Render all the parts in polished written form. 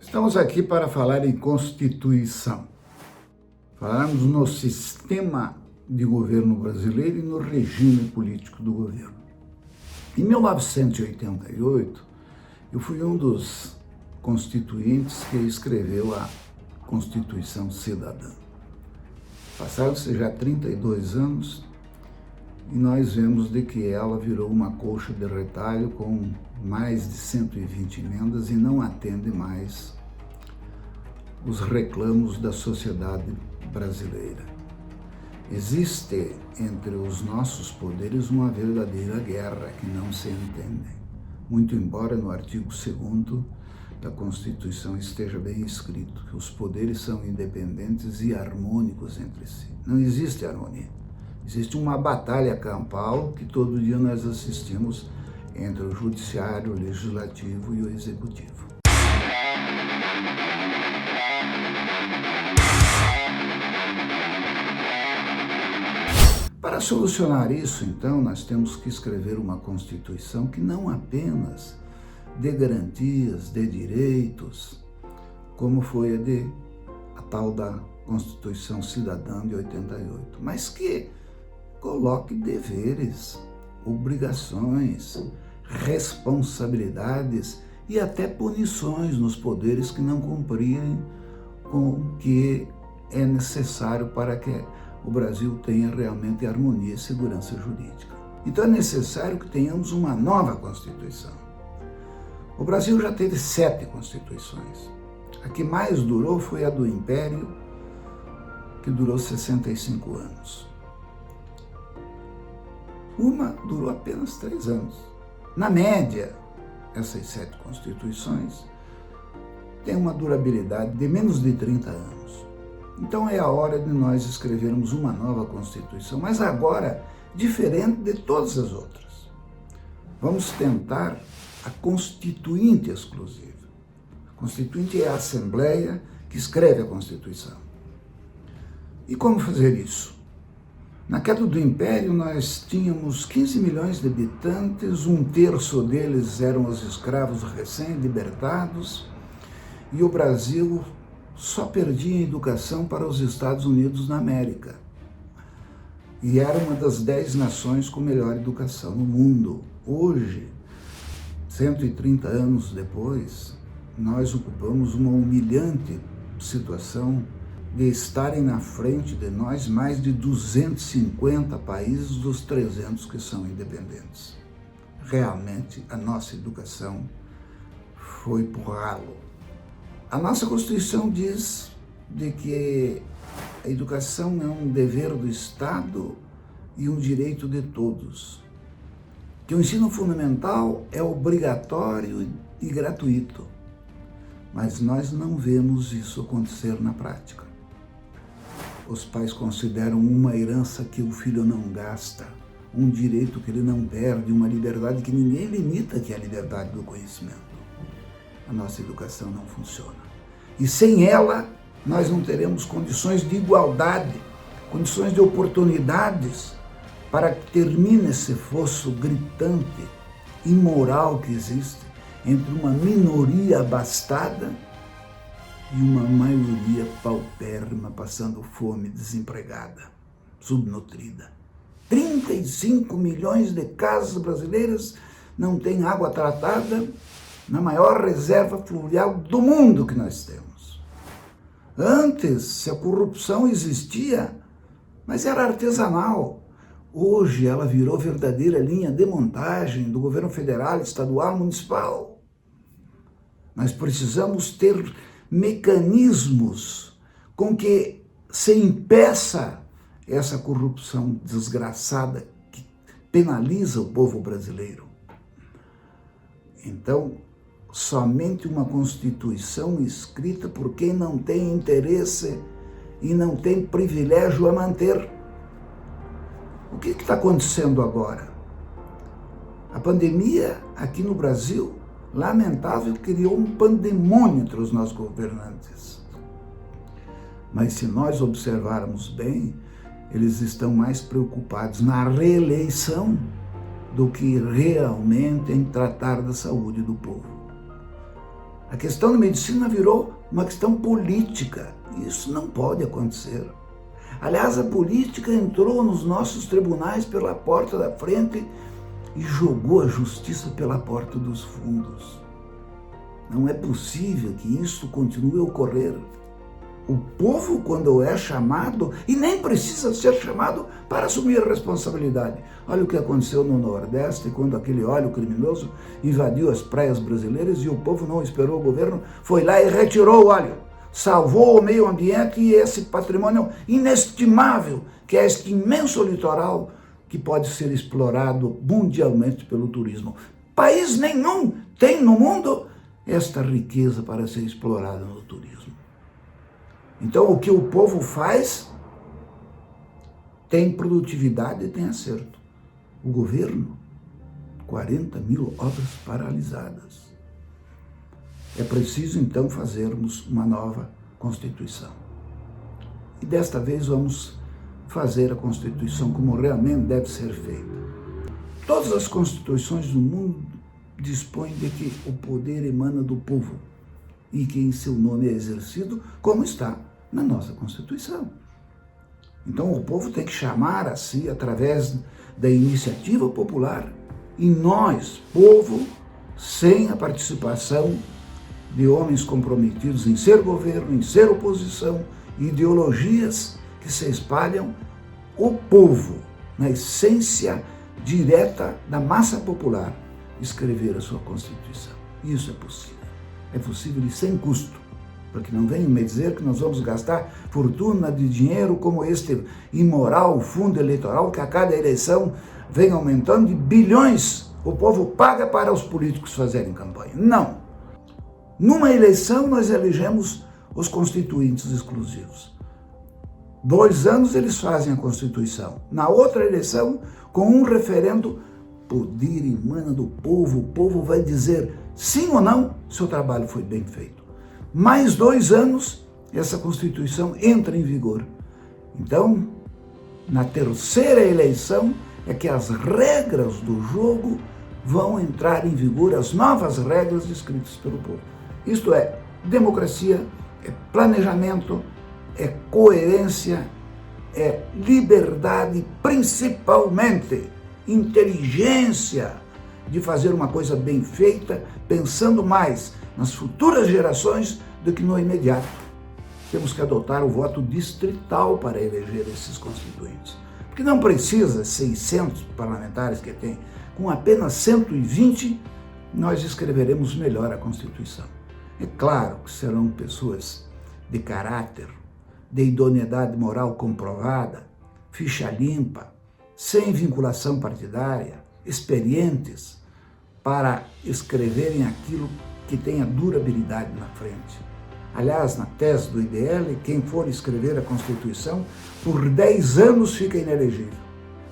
Estamos aqui para falar em Constituição. Falarmos no sistema de governo brasileiro e no regime político do governo. Em 1988, eu fui um dos constituintes que escreveu a Constituição Cidadã. Passaram-se já 32 anos e nós vemos de que ela virou uma colcha de retalho com mais de 120 emendas e não atende mais os reclamos da sociedade brasileira. Existe entre os nossos poderes uma verdadeira guerra que não se entende, muito embora no artigo 2º da Constituição esteja bem escrito que os poderes são independentes e harmônicos entre si. Não existe harmonia. Existe uma batalha campal que todo dia nós assistimos entre o judiciário, o legislativo e o executivo. Para solucionar isso, então, nós temos que escrever uma Constituição que não apenas dê garantias, dê direitos, como foi a tal da Constituição Cidadã de 88, mas que coloque deveres, obrigações, responsabilidades e até punições nos poderes que não cumprirem com o que é necessário para que o Brasil tenha realmente harmonia e segurança jurídica. Então é necessário que tenhamos uma nova Constituição. O Brasil já teve 7 Constituições. A que mais durou foi a do Império, que durou 65 anos. Uma durou apenas 3 anos. Na média, essas 7 Constituições têm uma durabilidade de menos de 30 anos. Então é a hora de nós escrevermos uma nova Constituição, mas agora diferente de todas as outras. Vamos tentar a Constituinte exclusiva. A Constituinte é a Assembleia que escreve a Constituição. E como fazer isso? Na queda do Império, nós tínhamos 15 milhões de habitantes, 1/3 deles eram os escravos recém-libertados, e o Brasil só perdia em educação para os Estados Unidos da América. E era uma das 10 nações com melhor educação no mundo. Hoje, 130 anos depois, nós ocupamos uma humilhante situação de estarem na frente de nós mais de 250 países dos 300 que são independentes. Realmente, a nossa educação foi por ralo. A nossa Constituição diz de que a educação é um dever do Estado e um direito de todos. Que o ensino fundamental é obrigatório e gratuito. Mas nós não vemos isso acontecer na prática. Os pais consideram uma herança que o filho não gasta, um direito que ele não perde, uma liberdade que ninguém limita, que é a liberdade do conhecimento. A nossa educação não funciona. E sem ela, nós não teremos condições de igualdade, condições de oportunidades para que termine esse fosso gritante, imoral que existe entre uma minoria abastada e uma maioria paupérrima, passando fome, desempregada, subnutrida. 35 milhões de casas brasileiras não têm água tratada na maior reserva fluvial do mundo que nós temos. Antes, a corrupção existia, mas era artesanal. Hoje ela virou verdadeira linha de montagem do governo federal, estadual, municipal. Nós precisamos ter mecanismos com que se impeça essa corrupção desgraçada que penaliza o povo brasileiro. Então, somente uma Constituição escrita por quem não tem interesse e não tem privilégio a manter. O que está acontecendo agora? A pandemia aqui no Brasil, lamentável, criou um pandemônio entre os nossos governantes. Mas se nós observarmos bem, eles estão mais preocupados na reeleição do que realmente em tratar da saúde do povo. A questão da medicina virou uma questão política. Isso não pode acontecer. Aliás, a política entrou nos nossos tribunais pela porta da frente e jogou a justiça pela porta dos fundos. Não é possível que isso continue a ocorrer. O povo, quando é chamado, e nem precisa ser chamado para assumir a responsabilidade. Olha o que aconteceu no Nordeste, quando aquele óleo criminoso invadiu as praias brasileiras e o povo não esperou o governo, foi lá e retirou o óleo. Salvou o meio ambiente e esse patrimônio inestimável, que é este imenso litoral que pode ser explorado mundialmente pelo turismo. País nenhum tem no mundo esta riqueza para ser explorada no turismo. Então, o que o povo faz tem produtividade e tem acerto. O governo, 40 mil obras paralisadas. É preciso, então, fazermos uma nova Constituição. E desta vez vamos fazer a Constituição como realmente deve ser feita. Todas as constituições do mundo dispõem de que o poder emana do povo e que em seu nome é exercido, como está na nossa Constituição. Então o povo tem que chamar a si através da iniciativa popular e nós, povo, sem a participação de homens comprometidos em ser governo, em ser oposição, ideologias que se espalham, o povo, na essência direta da massa popular, escrever a sua Constituição. Isso é possível. É possível e sem custo. Porque não venham me dizer que nós vamos gastar fortuna de dinheiro como este imoral fundo eleitoral que a cada eleição vem aumentando de bilhões. O povo paga para os políticos fazerem campanha. Não. Numa eleição nós elegemos os constituintes exclusivos. 2 anos eles fazem a Constituição. Na outra eleição, com um referendo, poder emana do povo. O povo vai dizer sim ou não se o trabalho foi bem feito. Mais 2 anos, essa Constituição entra em vigor. Então, na terceira eleição, é que as regras do jogo vão entrar em vigor, as novas regras descritas pelo povo. Isto é democracia, é planejamento, é coerência, é liberdade, principalmente inteligência de fazer uma coisa bem feita, pensando mais nas futuras gerações do que no imediato. Temos que adotar o voto distrital para eleger esses constituintes. Porque não precisa 600 parlamentares que tem. Com apenas 120, nós escreveremos melhor a Constituição. É claro que serão pessoas de caráter, de idoneidade moral comprovada, ficha limpa, sem vinculação partidária, experientes para escreverem aquilo que tenha durabilidade na frente. Aliás, na tese do IDL, quem for escrever a Constituição, por 10 anos fica inelegível.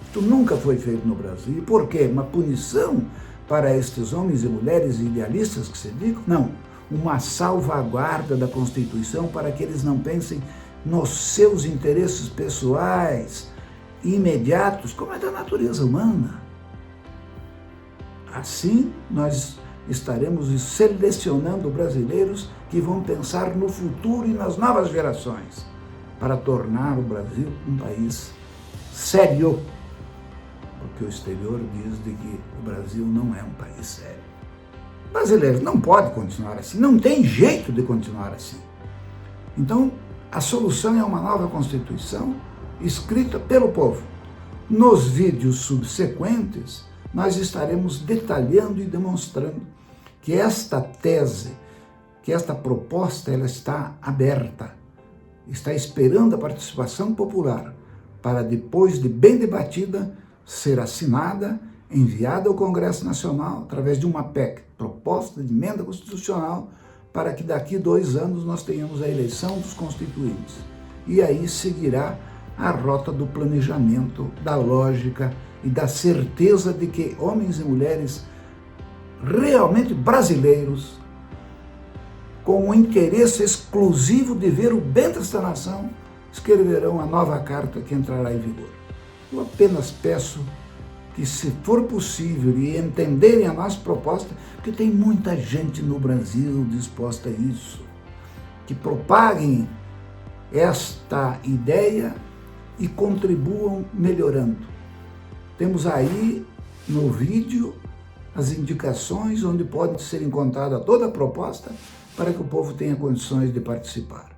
Isso nunca foi feito no Brasil. E por quê? Uma punição para estes homens e mulheres idealistas que se dedicam? Não. Uma salvaguarda da Constituição para que eles não pensem nos seus interesses pessoais, imediatos, como é da natureza humana. Assim, nós estaremos selecionando brasileiros que vão pensar no futuro e nas novas gerações, para tornar o Brasil um país sério, porque o exterior diz de que o Brasil não é um país sério. Brasileiros não pode continuar assim, não tem jeito de continuar assim. Então, a solução é uma nova Constituição escrita pelo povo. Nos vídeos subsequentes, nós estaremos detalhando e demonstrando que esta tese, que esta proposta, ela está aberta, está esperando a participação popular para, depois de bem debatida, ser assinada, enviada ao Congresso Nacional através de uma PEC, proposta de emenda constitucional, para que daqui 2 anos nós tenhamos a eleição dos constituintes. E aí seguirá a rota do planejamento, da lógica e da certeza de que homens e mulheres realmente brasileiros, com o interesse exclusivo de ver o bem desta nação, escreverão a nova carta que entrará em vigor. Eu apenas peço que, se for possível, e entenderem a nossa proposta, porque tem muita gente no Brasil disposta a isso, que propaguem esta ideia e contribuam melhorando. Temos aí no vídeo as indicações onde pode ser encontrada toda a proposta para que o povo tenha condições de participar.